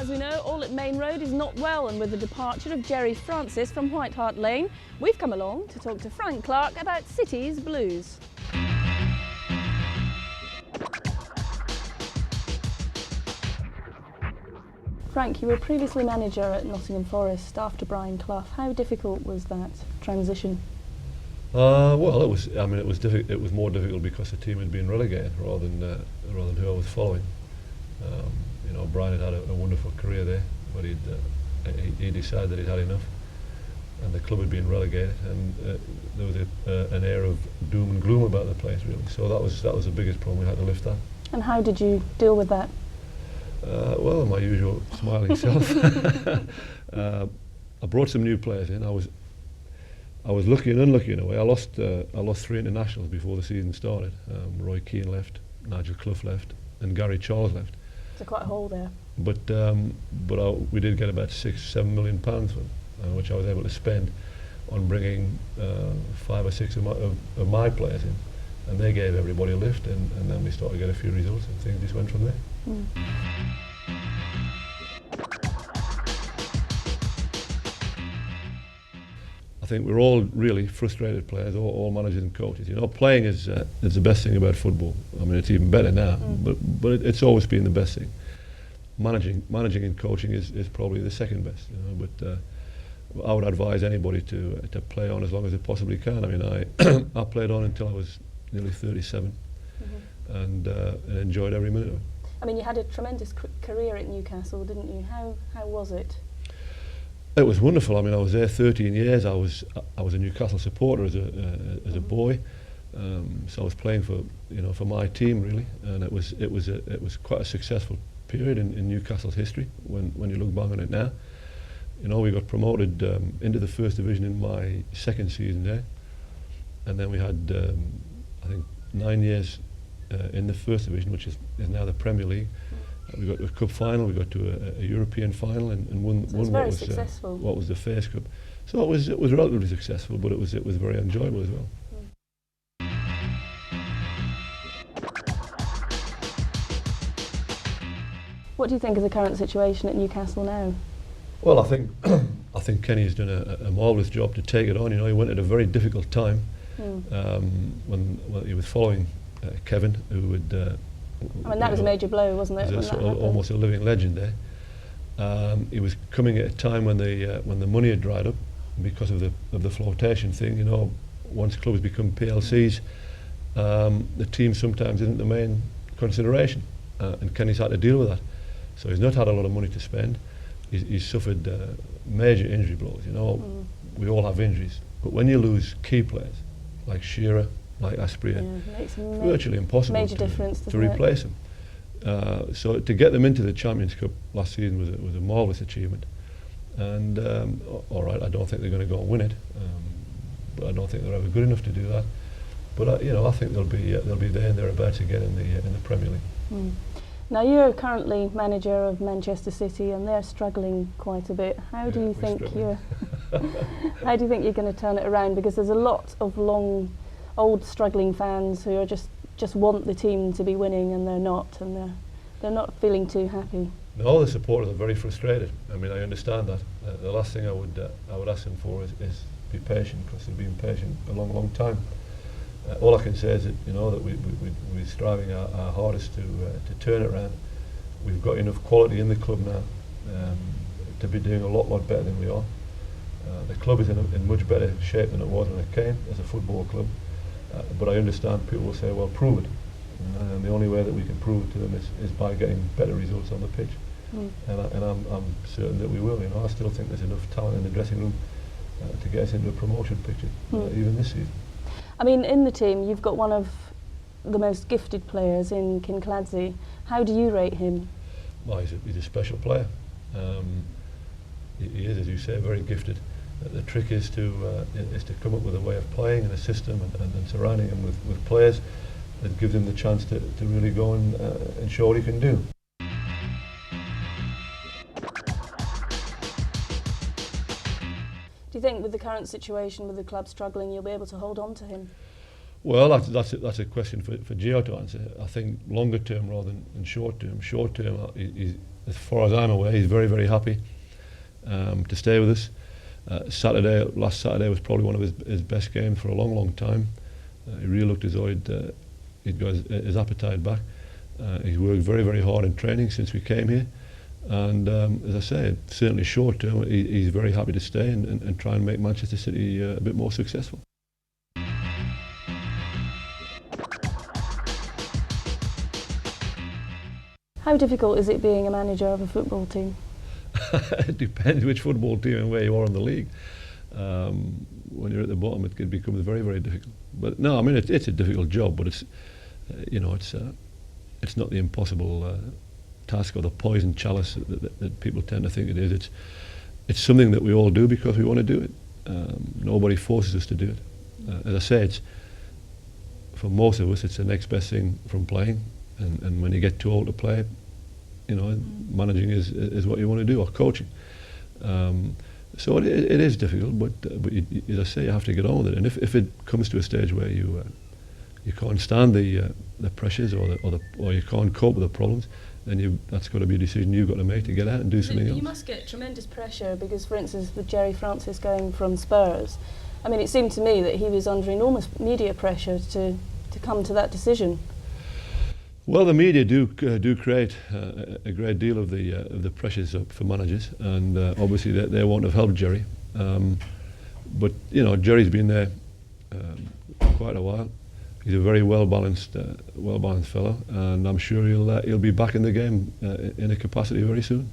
As we know, all at Main Road is not well, and with the departure of Jerry Francis from White Hart Lane, we've come along to talk to Frank Clark about City's blues. Frank, you were previously manager at Nottingham Forest after Brian Clough. How difficult was that transition? Well, it was. I mean, it was difficult. It was more difficult because the team had been relegated rather than who I was following. You know, Brian had a wonderful career there, but he decided that he'd had enough, and the club had been relegated, and there was an air of doom and gloom about the place, really. So that was the biggest problem. We had to lift that. And how did you deal with that? Well, my usual smiling self. I brought some new players in. I was lucky and unlucky in a way. I lost 3 internationals before the season started. Roy Keane left, Nigel Clough left, and Gary Charles left. So quite a hole there. But we did get about £6-7 million for them, which I was able to spend on bringing 5 or 6 of my players in, and they gave everybody a lift, and then we started to get a few results, and things just went from there. I think we're all really frustrated players, all managers and coaches. You know, playing is the best thing about football. I mean, it's even better now, but it's always been the best thing. Managing and coaching is probably the second best. You know, but I would advise anybody to play on as long as they possibly can. I mean, I played on until I was nearly 37, and enjoyed every minute of it. I mean, you had a tremendous career at Newcastle, didn't you? How was it? It was wonderful. I mean, I was there 13 years. I was a Newcastle supporter as a boy, so I was playing for my team really, and it was quite a successful period in Newcastle's history when you look back on it now. You know, we got promoted into the first division in my second season there, and then we had I think 9 years in the first division, which is now the Premier League. We got to a cup final, we got to a European final, and won what was the Fairs Cup. So it was relatively successful, but it was very enjoyable as well. What do you think of the current situation at Newcastle now? Well, I think Kenny has done a marvellous job to take it on. You know, he went at a very difficult time when he was following Kevin, who would. I mean, that was a major blow, wasn't it? Was almost a living legend there. He was coming at a time when the money had dried up because of the flotation thing. You know, once clubs become PLCs, the team sometimes isn't the main consideration, and Kenny's had to deal with that. So he's not had a lot of money to spend. He's suffered major injury blows. You know, we all have injuries, but when you lose key players like Shearer, like Asprey, it's virtually impossible to replace them. So to get them into the Champions Cup last season was a marvellous achievement. And all right, I don't think they're going to go and win it, but I don't think they're ever good enough to do that. But you know, I think they'll be there and thereabouts again in the Premier League. Now you're currently manager of Manchester City, and they're struggling quite a bit. How do you think you're going to turn it around? Because there's a lot of old struggling fans who are just want the team to be winning, and they're not, and they're not feeling too happy. No, the supporters are very frustrated. I mean, I understand that. The last thing I would ask them for is be patient, because they've been patient a long time. All I can say is that, you know, that we're striving our hardest to turn it around. We've got enough quality in the club now to be doing a lot better than we are. The club is in much better shape than it was when it came as a football club. But I understand people will say, well, prove it. And the only way that we can prove it to them is by getting better results on the pitch. And I'm certain that we will. You know, I still think there's enough talent in the dressing room to get us into a promotion picture, even this season. I mean, in the team, you've got one of the most gifted players in Kincladze. How do you rate him? Well, he's a special player. He is, as you say, very gifted. The trick is to come up with a way of playing and a system, and surrounding him with players that give him the chance to really go and show what he can do. Do you think with the current situation, with the club struggling, you'll be able to hold on to him? Well, that's a question for Gio to answer. I think longer term rather than short term. Short term, as far as I'm aware, he's very, very happy to stay with us. Last Saturday was probably one of his best games for a long, long time. He really looked as though he'd got his appetite back. He's worked very, very hard in training since we came here. And as I say, certainly short term, he's very happy to stay and try and make Manchester City a bit more successful. How difficult is it being a manager of a football team? It depends which football team and where you are in the league. When you're at the bottom, it becomes very, very difficult. But no, I mean it's a difficult job, but it's not the impossible task or the poison chalice that people tend to think it is. It's something that we all do because we want to do it. Nobody forces us to do it. As I say, for most of us, it's the next best thing from playing. And when you get too old to play, managing is what you want to do, or coaching. So it is difficult, but as I say, you have to get on with it. And if it comes to a stage where you can't stand the pressures or you can't cope with the problems, then that's got to be a decision you've got to make to get out and do something else. You must get tremendous pressure because, for instance, with Jerry Francis going from Spurs, I mean, it seemed to me that he was under enormous media pressure to come to that decision. Well, the media do create a great deal of the pressures for managers, and obviously they won't have helped Jerry. But Jerry's been there quite a while. He's a very well balanced fellow, and I'm sure he'll be back in the game in a capacity very soon.